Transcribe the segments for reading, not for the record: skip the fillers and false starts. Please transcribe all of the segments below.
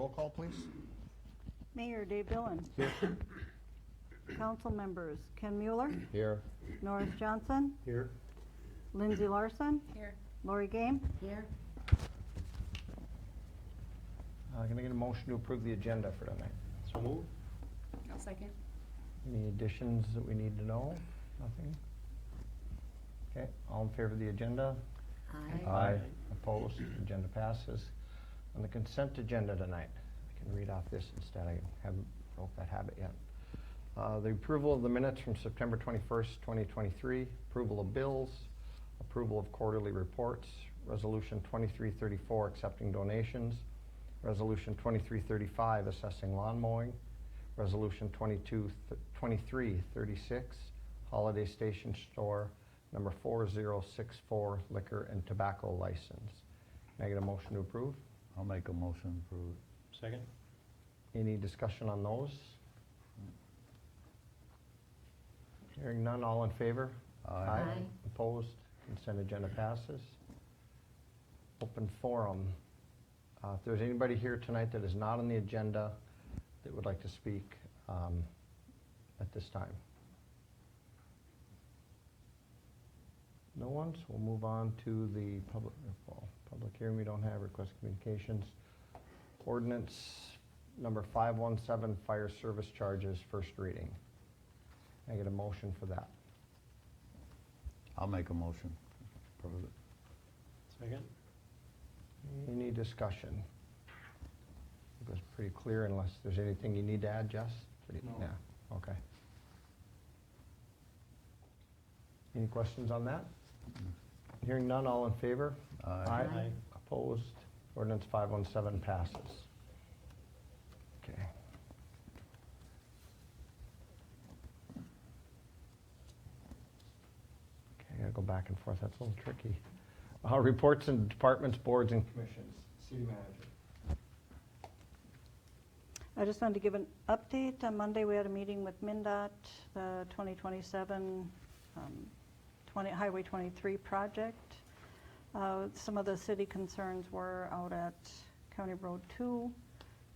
roll call, please? Mayor Dave Dillon. Here. Council members Ken Mueller, Here. Norris Johnson, Here. Lindsee Larson, Here. Laurie Gahm. Here. Can I get a motion to approve the agenda for tonight? So move. I'll second. Any additions that we need to know? Nothing? Okay, all in favor of the agenda? Aye. Opposed? Agenda passes. On the consent agenda tonight, I can read off this instead. I haven't broke that habit yet. The approval of the minutes from September 21st, 2023, approval of bills, approval of quarterly reports, Resolution 2334 accepting donations, Resolution 2335 assessing lawn mowing, Resolution 2336 Holiday Station Store number 4064 liquor and tobacco license. Can I get a motion to approve? I'll make a motion to approve. Second. Any discussion on those? Hearing none, all in favor? Aye. Opposed? Consent agenda passes. Open forum. If there's anybody here tonight that is not on the agenda that would like to speak at this time. No one, so we'll move on to the public hearing. We don't have request communications. Ordinance number 517, fire service charges, first reading. Can I get a motion for that? I'll make a motion to approve it. Second. Any discussion? It was pretty clear unless there's anything you need to add, Jess? No. Yeah, okay. Any questions on that? Hearing none, all in favor? Aye. Aye. Opposed? Ordinance 517 passes. Okay. Okay, I gotta go back and forth, that's a little tricky. Reports and departments, boards, and commissions. City manager. I just wanted to give an update. On Monday, we had a meeting with MnDOT, the 2027 Highway 23 project. Some of the city concerns were out at County Road 2,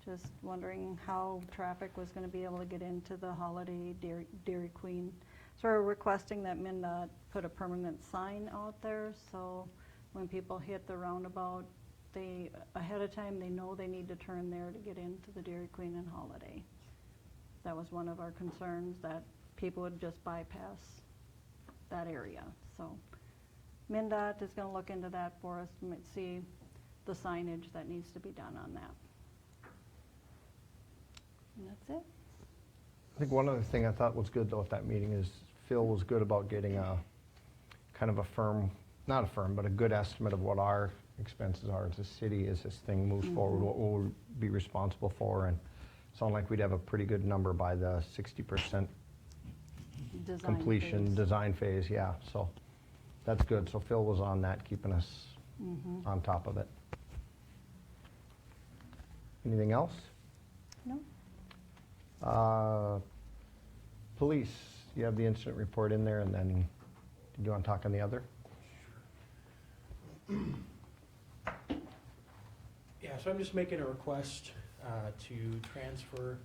just wondering how traffic was going to be able to get into the Holiday Dairy Queen. So we're requesting that MnDOT put a permanent sign out there, so when people hit the roundabout, they, ahead of time, they know they need to turn there to get into the Dairy Queen and Holiday. That was one of our concerns, that people would just bypass that area. So MnDOT is gonna look into that for us and see the signage that needs to be done on that. And that's it. I think one other thing I thought was good though at that meeting is Phil was good about getting a kind of a firm, not a firm, but a good estimate of what our expenses are as a city as this thing moves forward, what we'll be responsible for, and it sounded like we'd have a pretty good number by the 60% Design completion phase. design phase, yeah, so that's good. So Phil was on that, keeping us on top of it. Anything else? No? Police, you have the incident report in there, and then did you want to talk on the other? Yeah, so I'm just making a request to transfer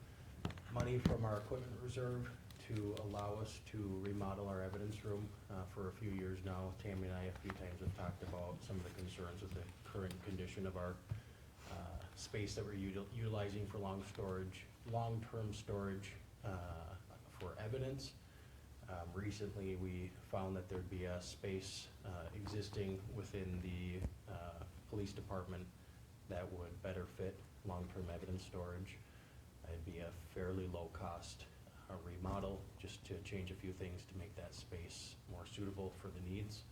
money from our equipment reserve to allow us to remodel our evidence room. For a few years now, Tammy and I a few times have talked about some of the concerns with the current condition of our space that we're utilizing for long-term storage for evidence. Recently, we found that there'd be a space existing within the police department that would better fit long-term evidence storage. It'd be a fairly low-cost remodel, just to change a few things to make that space more suitable for the needs.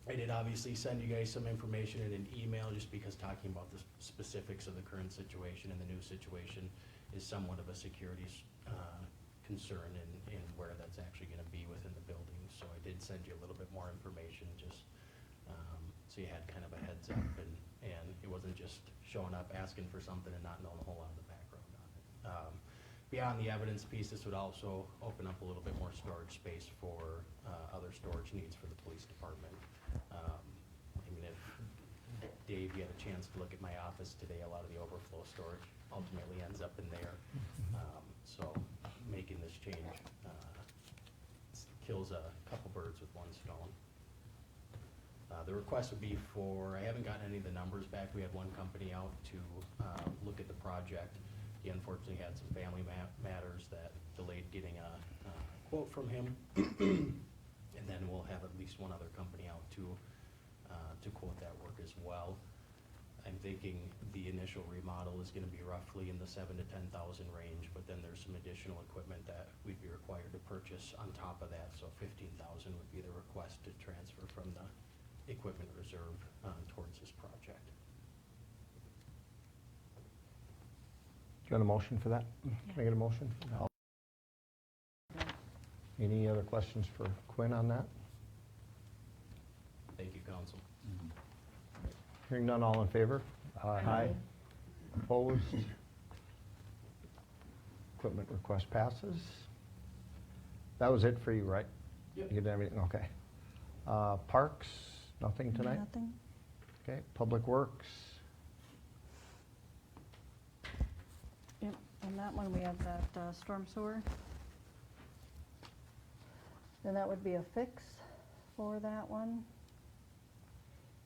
I did obviously send you guys some information in an email, just because talking about the specifics of the current situation and the new situation is somewhat of a security concern in where that's actually going to be within the building. So I did send you a little bit more information, just so you had kind of a heads up, and it wasn't just showing up asking for something and not knowing a whole lot of the background on it. Beyond the evidence piece, this would also open up a little bit more storage space for other storage needs for the police department. I mean, if Dave, you had a chance to look at my office today. A lot of the overflow storage ultimately ends up in there. So making this change kills a couple birds with one stone. The request would be for, I haven't gotten any of the numbers back. We had one company out to look at the project. He unfortunately had some family matters that delayed getting a quote from him. And then we'll have at least one other company out to quote that work as well. I'm thinking the initial remodel is gonna be roughly in the $7,000 to $10,000 range, but then there's some additional equipment that we'd be required to purchase on top of that, so $15,000 would be the request to transfer from the equipment reserve towards this project. Do you want a motion for that? Can I get a motion? Any other questions for Quinn on that? Thank you, council. Hearing none, all in favor? Aye. Opposed? Equipment request passes. That was it for you, right? Yep. You did everything, okay. Parks, nothing tonight? Nothing. Okay, Public Works, Yep, on that one, we have that storm sewer. Then that would be a fix for that one.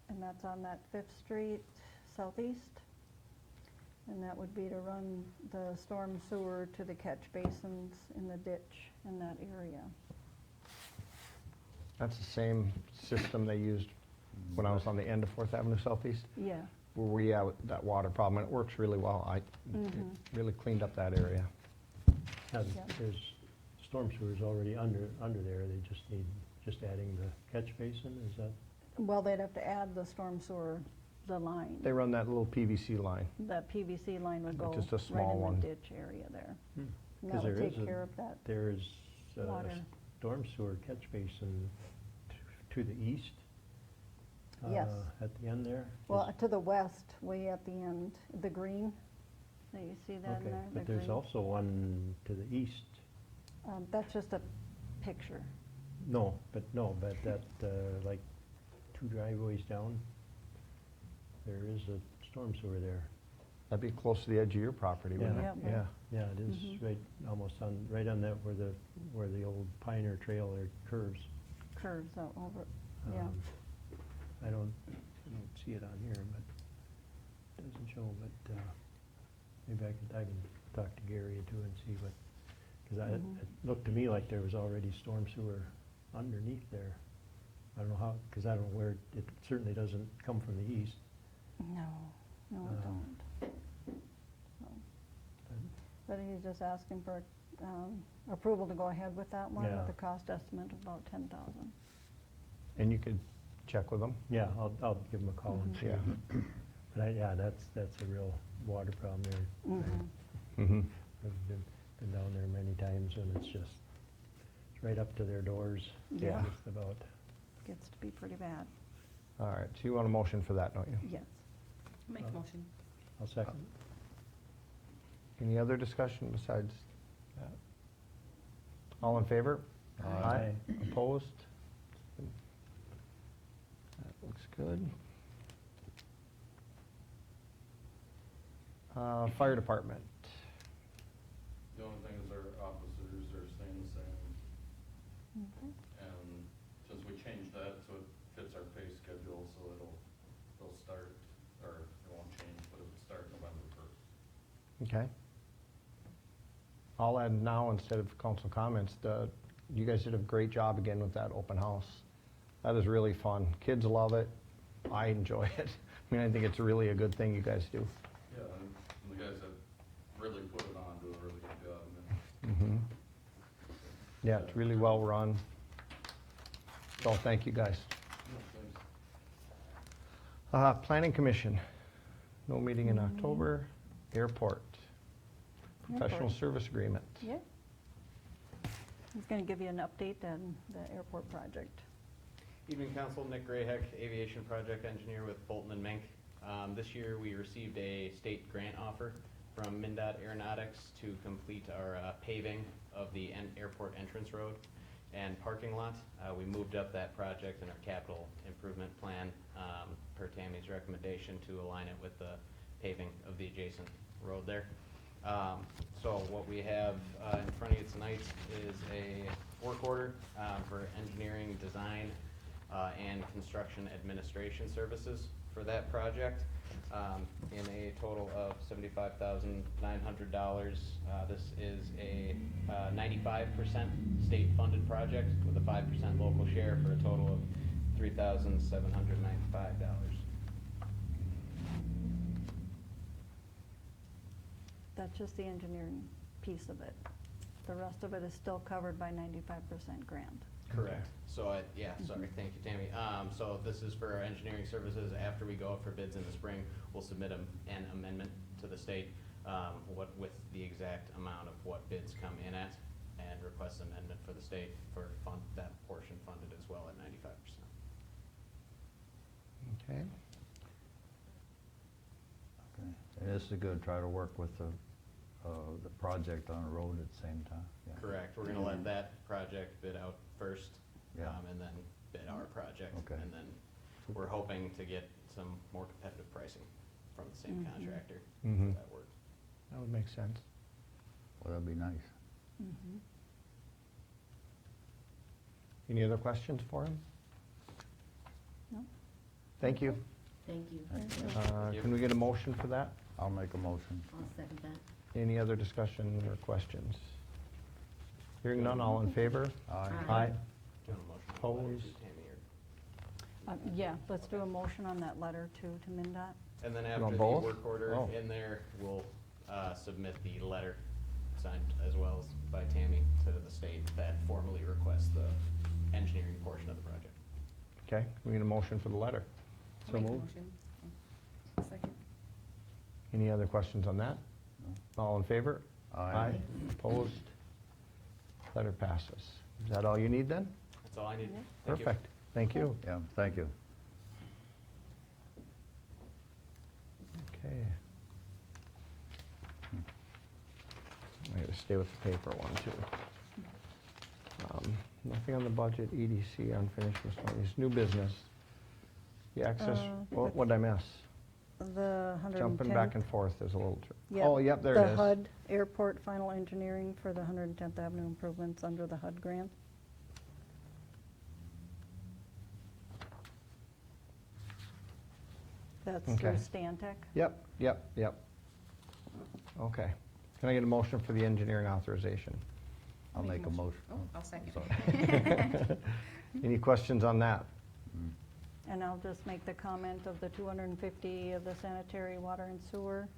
And that's on that 5th Street Southeast. And that would be to run the storm sewer to the catch basins in the ditch in that area. that's the same system they used when I was on the end of 4th Avenue Southeast, Yeah. where we have that water problem, and it works really well. It Mhm. really cleaned up that area. Now, Yeah. there's storm sewers already under there, they just need, just adding the catch basin, is that? Well, they'd have to add the storm sewer, the line. They run that little PVC line. That PVC line would go Just a right small in one. the ditch area there. And 'Cause that would there take is care of that. There's a Water. storm sewer catch basin to the east. Yes. At the end there. Well, to the west, way at the end, the green, that you see that in Okay, there? the but there's green? also one to the east. That's just a picture. No, but that, like, 2 driveways down, there is a storm sewer there. That'd be close to the edge of your property, wouldn't it? Yeah. Yeah. Yeah, it is Mhm. right, almost on, right on that where the old Pioneer Trail there curves. Curves out over, yeah. I don't see it on here, but it doesn't show, but, maybe I can talk to Gary too and see what, because Mhm. it looked to me like there was already storm sewer underneath there. I don't know how, because I don't know where, it certainly doesn't come from the east. No, it don't. No. But he's just asking for approval to go ahead with that one, Yeah. with the cost estimate of about 10,000. And you could check with them? Yeah, I'll give him a call and Mhm. see. Yeah. But that's a real water problem there. Mhm. Mm-hmm. I've been down there many times, and it's right up to their doors. Yeah. Just about. Gets to be pretty bad, All right, so you want a motion for that, don't you? yes. Make a motion. I'll second. Any other discussion besides that? All in favor? Aye. Opposed? That looks good. Fire Department. The only thing is our officers are staying the same, Okay. and since we changed that, so it fits our pay schedule, so they'll start, or it won't change, but it would start November 1st. Okay. I'll add now, instead of council comments, you guys did a great job again with that open house. That is really fun. Kids love it. I enjoy it. I mean, I think it's really a good thing you guys do. Yeah, and the guys have really put it on, do a really good job, Mm-hmm. Yeah, it's really well run. So, thank you guys. thanks. Planning Commission, no meeting in October. Airport, professional Airport. service agreement. Yeah. He's going to give you an update on the airport project. Evening, Council. Nick Grayheck, Aviation Project Engineer with Bolton and Mink. This year, we received a state grant offer from MnDOT Aeronautics to complete our paving of the airport entrance road and parking lot. We moved up that project in our capital improvement plan per Tammy's recommendation to align it with the paving of the adjacent road there. So what we have in front of you tonight is a work order for engineering, design, and construction administration services for that project in a total of $75,900. This is a 95% state-funded project with a 5% local share for a total of $3,795. That's just the engineering piece of it. The rest of it is still covered by 95% grant. Correct. So, sorry, thank you, Tammy. So this is for our engineering services. After we go out for bids in the spring, we'll submit an amendment to the state with the exact amount of what bids come in at, and request amendment for the state for that portion funded as well at 95%. Okay. Okay. And this is good, try to work with the project on the road at the same time. Yeah. Correct. We're gonna let that project bid out first, Yeah. and then bid our project. Okay. And then we're hoping to get some more competitive pricing from the same Mhm. contractor Mhm. for that work. That would make sense. Well, that'd be nice. Mhm. Any other questions for him? No? Thank you. Thank you. Thank you. Thank you. Can we get a motion for that? I'll make a motion. I'll second that. Any other discussion or questions? Hearing none, all in favor? Aye. Aye. Do you want a motion on the letter Opposed? too, Tammy, or- Yeah, let's do a motion on that letter to MinDOT. And then You after want the both? work order Oh. in there, we'll submit the letter signed as well as by Tammy to the state that formally requests the engineering portion of the project. Okay, we need a motion for the letter. I'll So make a moved. motion. Second. Any other questions on that? No. All in favor? Aye. Opposed? Letter passes. Is that all you need then? That's all I need. Yeah. Thank you. Perfect. Thank you. Yeah, thank you. Okay. I gotta stay with the paper one too. Nothing on the budget, EDC, unfinished miscellaneous, new business. The access, what did I miss? The 110. Jumping back and forth, there's a little, Yep, oh, yep, there it is. The HUD Airport final engineering for the 110th Avenue improvements under the HUD grant. That's through Okay. Stantec. Yep. Okay. Can I get a motion for the engineering authorization? I'll make a motion. Oh, I'll second. Sorry. Any questions on that? Mm. And I'll just make the comment of the 250 of the sanitary water and sewer.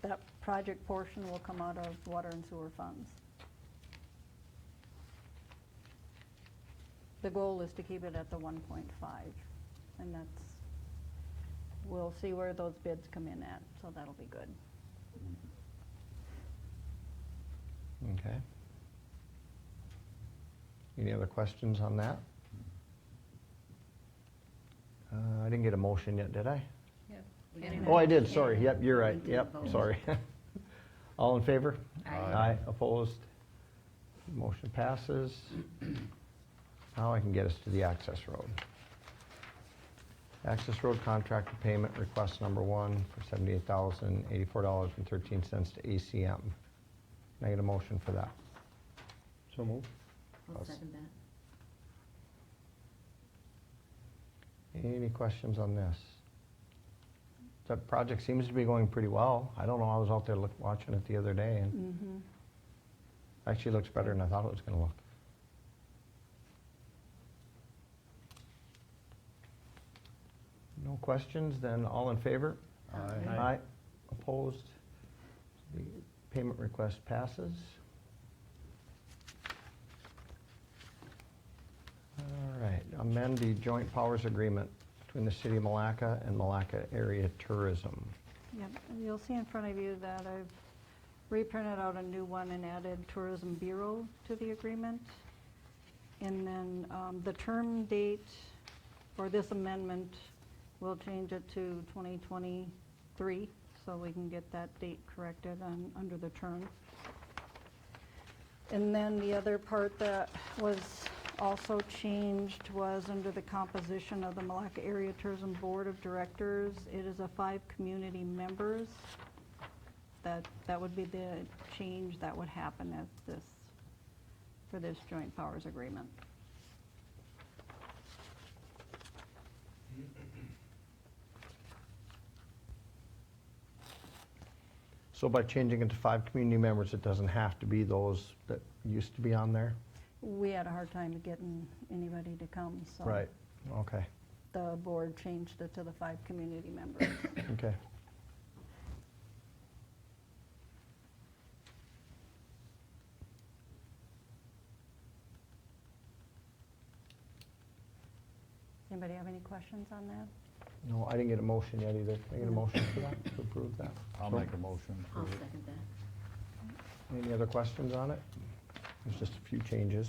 That project portion will come out of water and sewer funds. The goal is to keep it at the 1.5, and that's, we'll see where those bids come in at, so that'll be good. Okay. Any other questions on that? I didn't get a motion yet, did I? We got an Oh, I did, aye. sorry, yep, you're right, We did yep, vote. sorry. All in favor? Aye. Opposed? Motion passes. Now I can get us to the access road. Access road contractor payment request number one for $78,084.13 to ACM. Can I get a motion for that? So moved. I'll second that. Any questions on this? That project seems to be going pretty well. I don't know, I was out there watching it the other day, and Mm-hmm. actually looks better than I thought it was gonna look. No questions, then all in favor? Aye. Aye. Opposed? The payment request passes. All right, amend the joint powers agreement between the city of Milaca and Milaca Area Tourism. Yep, and you'll see in front of you that I've reprinted out a new one and added Tourism Bureau to the agreement. And then the term date for this amendment, we'll change it to 2023, so we can get that date corrected under the term. And then the other part that was also changed was under the composition of the Milaca Area Tourism Board of Directors. It is of 5 community members. That would be the change that would happen at this, for this joint powers agreement. So by changing it to 5 community members, it doesn't have to be those that used to be on there? We had a hard time getting anybody to come, so. Right, okay, The board changed it to the 5 community members. okay. Anybody have any questions on that? No, I didn't get a motion yet either. Can I get a motion for that, to approve that? I'll So, make a motion. I'll second that. Any other questions on it? There's just a few changes.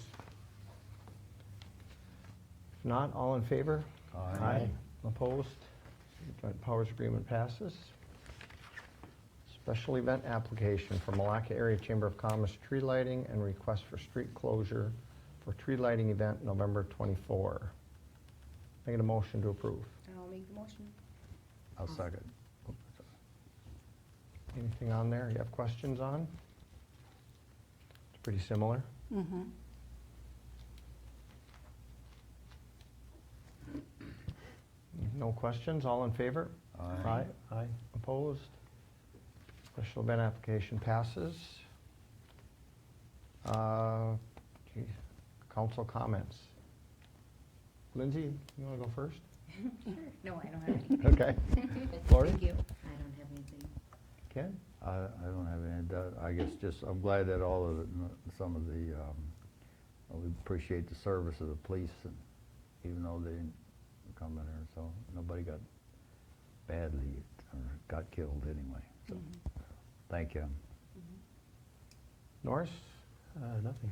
If not, all in favor? Aye. Opposed? Joint powers agreement passes. Special event application for Milaca Area Chamber of Commerce tree lighting and request for street closure for tree lighting event November 24. Make a motion to approve. I'll make the motion. I'll second. Anything on there you have questions on? It's pretty similar. Mm-hmm. No questions, all in favor? Aye. Aye. Opposed? Special event application passes. Gee, Council comments. Lindsay, you want to go first? No, I don't have anything. Okay. Laurie? Thank you. I don't have anything. Ken? I don't have any, I guess just, I'm glad that all of the, some of the, we appreciate the service of the police, and even though they didn't come in there, so nobody got badly, or got killed anyway, so, thank you. Norris? Nothing.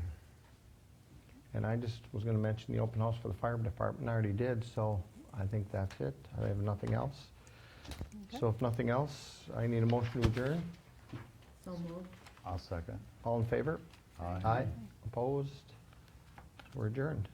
And I just was going to mention the open house for the fire department. I already did, so I think that's it. I have nothing else. So if nothing else, I need a motion to adjourn. So moved. I'll second. All in favor? Aye. Aye. Opposed? We're adjourned.